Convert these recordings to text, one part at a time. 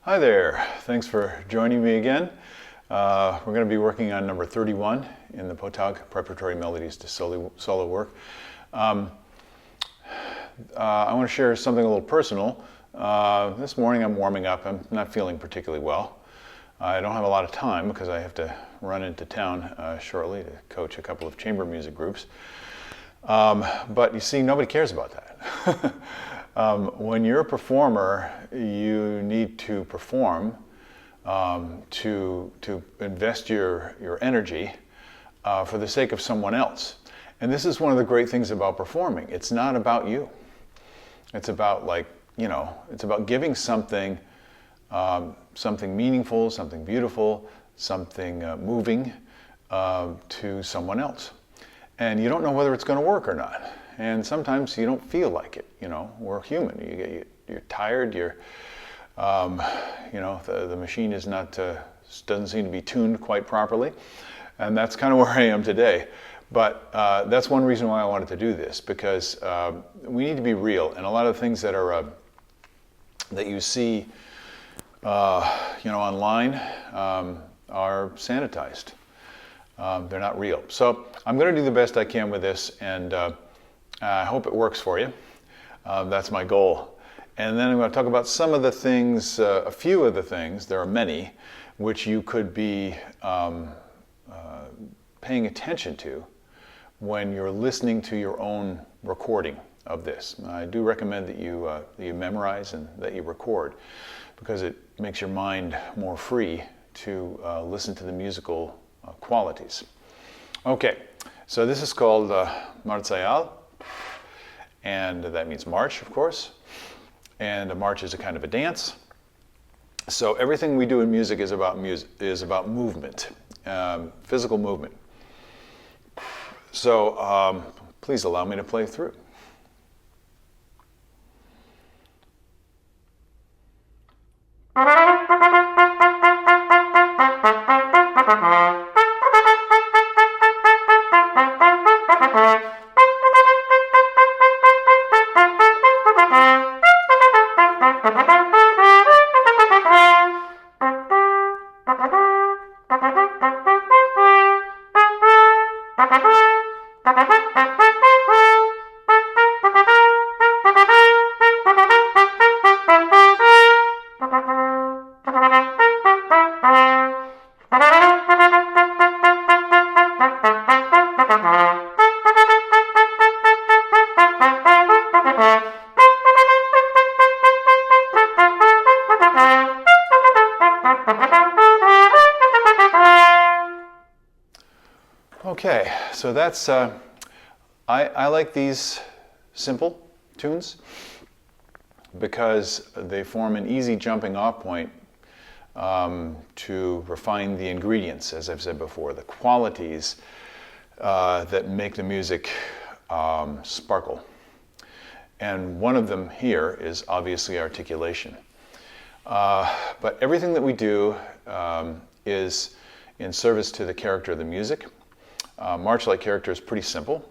Hi there, thanks for joining me again. We're going to be working on number 31 in the Pottag Preparatory Melodies to Solo Work. I want to share something a little personal. This morning I'm warming up. I'm not feeling particularly well. I don't have a lot of time because I have to run into town shortly to coach a couple of chamber music groups. But you see, nobody cares about that. When you're a performer, you need to perform to invest your energy for the sake of someone else. And this is one of the great things about performing. It's not about you. It's about it's about giving something meaningful, something beautiful, something moving to someone else. And you don't know whether it's going to work or not. And sometimes you don't feel like it. We're human. You're tired. The machine is doesn't seem to be tuned quite properly. And that's kind of where I am today. But that's one reason why I wanted to do this, because we need to be real. And a lot of things that you see online are sanitized. They're not real. So I'm going to do the best I can with this, and I hope it works for you. That's my goal. And then I'm going to talk about some of the things, a few of the things, there are many, which you could be paying attention to when you're listening to your own recording of this. I do recommend that you memorize and that you record, because it makes your mind more free to listen to the musical qualities. Okay, so this is called Martial, and that means march, of course. And a march is a kind of a dance. So everything we do in music is about movement, physical movement. So please allow me to play through. Okay, so that's, I like these simple tunes because they form an easy jumping off point to refine the ingredients, as I've said before, the qualities that make the music sparkle. And one of them here is obviously articulation. But everything that we do is in service to the character of the music. March-like character is pretty simple.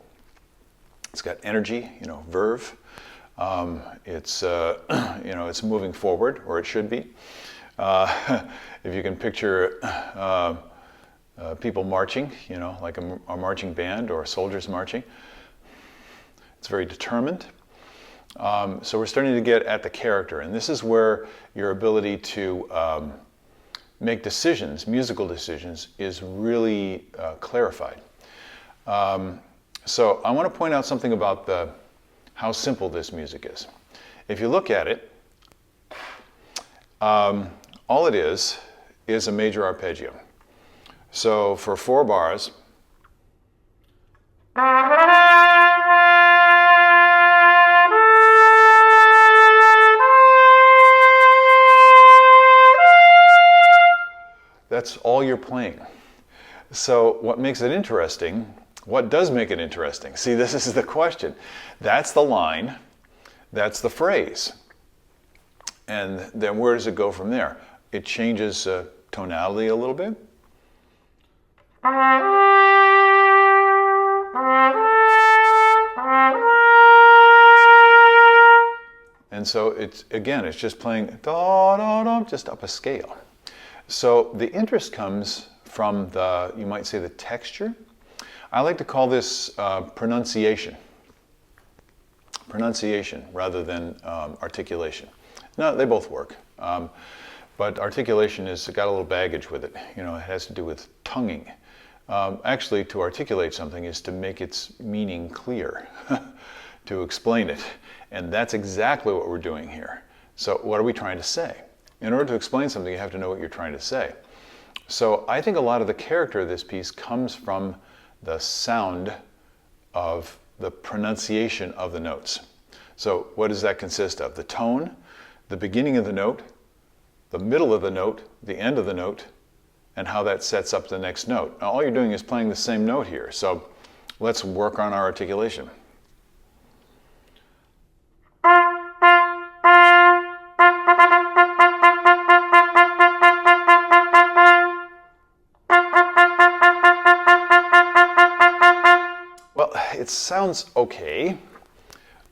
It's got energy, verve. It's moving forward, or it should be. If you can picture people marching, like a marching band or soldiers marching, it's very determined. So we're starting to get at the character, and this is where your ability to make decisions, musical decisions, is really clarified. So I want to point out something about how simple this music is. If you look at it, all it is a major arpeggio. So for 4 bars, that's all you're playing. So what makes it interesting? What does make it interesting? See, this is the question. That's the line, that's the phrase. And then where does it go from there? It changes tonality a little bit. And so it's, again, it's just playing da, da, da, just up a scale. So the interest comes from the, you might say, the texture. I like to call this pronunciation. Pronunciation rather than articulation. No, they both work. But articulation has got a little baggage with it. You know, it has to do with tonguing. Actually, to articulate something is to make its meaning clear, to explain it. And that's exactly what we're doing here. So what are we trying to say? In order to explain something, you have to know what you're trying to say. So I think a lot of the character of this piece comes from the sound of the pronunciation of the notes. So what does that consist of? The tone, the beginning of the note, the middle of the note, the end of the note, and how that sets up the next note. Now all you're doing is playing the same note here. So let's work on our articulation. Well, it sounds okay,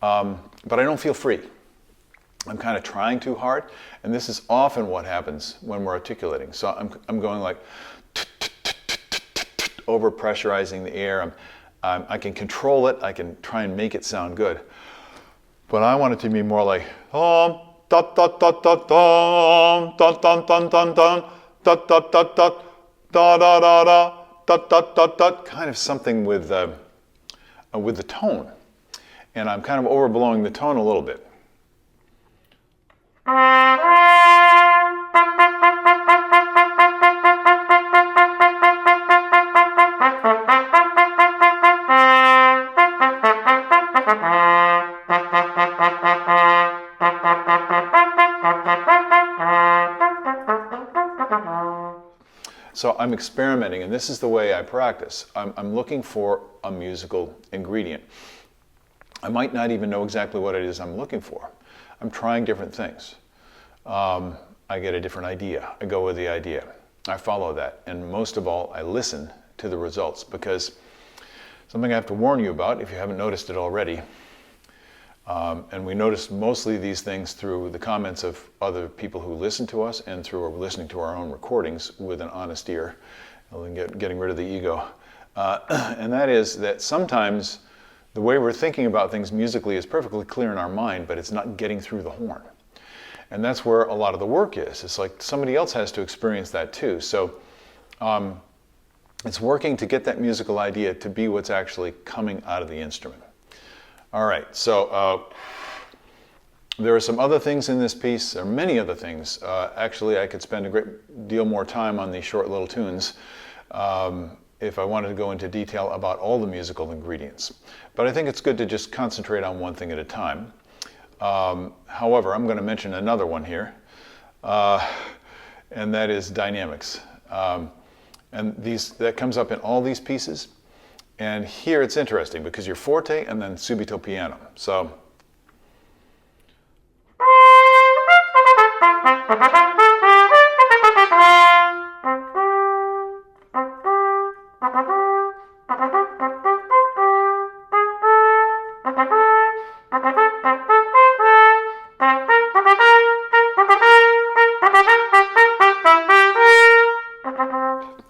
but I don't feel free. I'm kind of trying too hard, and this is often what happens when we're articulating. So I'm going like over pressurizing the air. I can control it. I can try and make it sound good, but I want it to be more like da da da da da da da da da da da da da da da da da, kind of something with the tone, and I'm kind of overblowing the tone a little bit. So I'm experimenting, and this is the way I practice. I'm looking for a musical ingredient. I might not even know exactly what it is I'm looking for. I'm trying different things. I get a different idea. I go with the idea. I follow that. And most of all, I listen to the results, because something I have to warn you about, if you haven't noticed it already, and we notice mostly these things through the comments of other people who listen to us and through listening to our own recordings with an honest ear, and getting rid of the ego. And that is that sometimes the way we're thinking about things musically is perfectly clear in our mind, but it's not getting through the horn. And that's where a lot of the work is. It's like somebody else has to experience that too. So it's working to get that musical idea to be what's actually coming out of the instrument. All right, so there are some other things in this piece. There are many other things. Actually, I could spend a great deal more time on these short little tunes if I wanted to go into detail about all the musical ingredients. But I think it's good to just concentrate on one thing at a time. However, I'm going to mention another one here, and that is dynamics. And that comes up in all these pieces. And here it's interesting because you're forte and then subito piano. So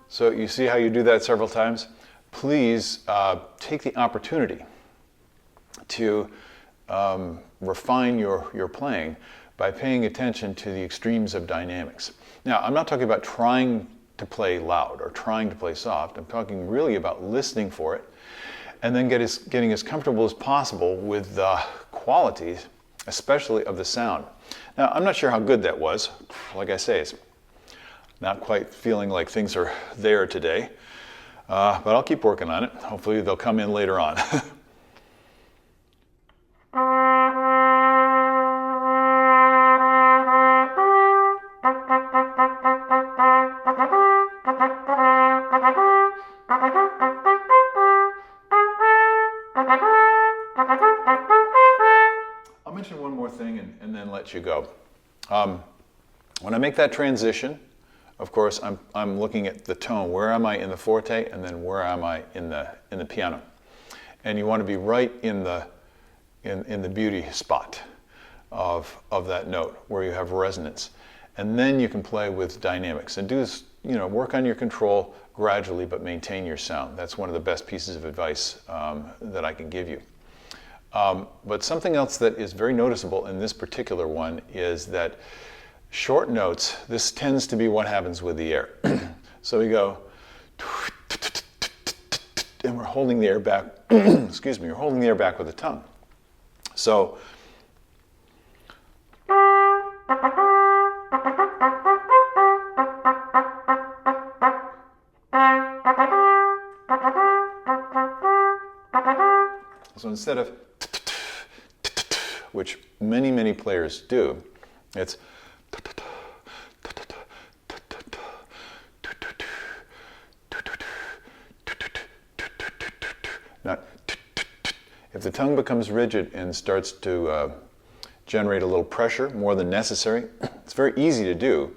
So you see how you do that several times? Please take the opportunity to refine your playing by paying attention to the extremes of dynamics. Now, I'm not talking about trying to play loud or trying to play soft. I'm talking really about listening for it and then getting as comfortable as possible with the qualities, especially of the sound. Now, I'm not sure how good that was. Like I say, it's not quite feeling like things are there today. But I'll keep working on it. Hopefully they'll come in later on. I'll mention one more thing and then let you go. When I make that transition, of course, I'm looking at the tone. Where am I in the forte, and then where am I in the piano? And you want to be right in the beauty spot. of that note where you have resonance. And then you can play with dynamics and do this, work on your control gradually, but maintain your sound. That's one of the best pieces of advice that I can give you. But something else that is very noticeable in this particular one is that short notes, this tends to be what happens with the air. So we go, and we're holding the air back, excuse me, we're holding the air back with the tongue. So, instead of which many players do, it's now, if the tongue becomes rigid and starts to generate a little pressure, more than necessary, it's very easy to do,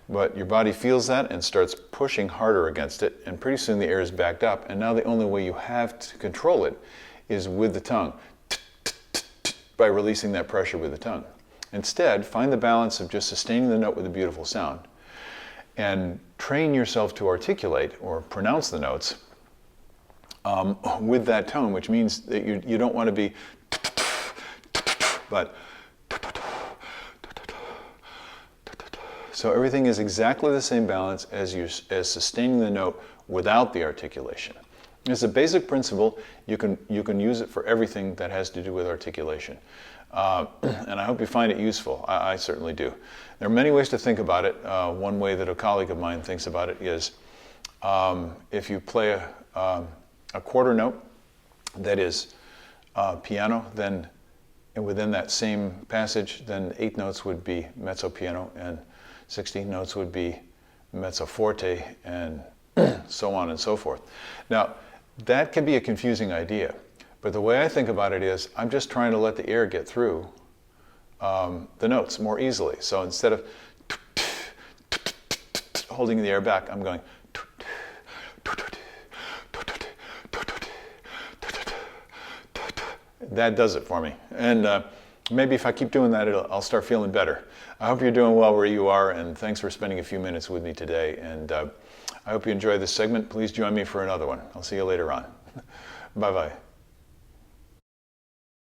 but your body feels that and starts pushing harder against it, and pretty soon the air is backed up, and now the only way you have to control it is with the tongue, by releasing that pressure with the tongue. Instead, find the balance of just sustaining the note with a beautiful sound, and train yourself to articulate or pronounce the notes with that tone, which means that you don't want to be, but so everything is exactly the same balance as sustaining the note without the articulation. It's a basic principle. You can use it for everything that has to do with articulation, and I hope you find it useful. I certainly do. There are many ways to think about it. One way that a colleague of mine thinks about it is if you play a quarter note that is piano, then within that same passage, then 8 notes would be mezzo piano, and 16 notes would be mezzo forte, and so on and so forth. Now, that can be a confusing idea, but the way I think about it is I'm just trying to let the air get through the notes more easily. So instead of holding the air back, I'm going. That does it for me. And maybe if I keep doing that, I'll start feeling better. I hope you're doing well where you are, and thanks for spending a few minutes with me today. And I hope you enjoyed this segment. Please join me for another one. I'll see you later on. Bye-bye.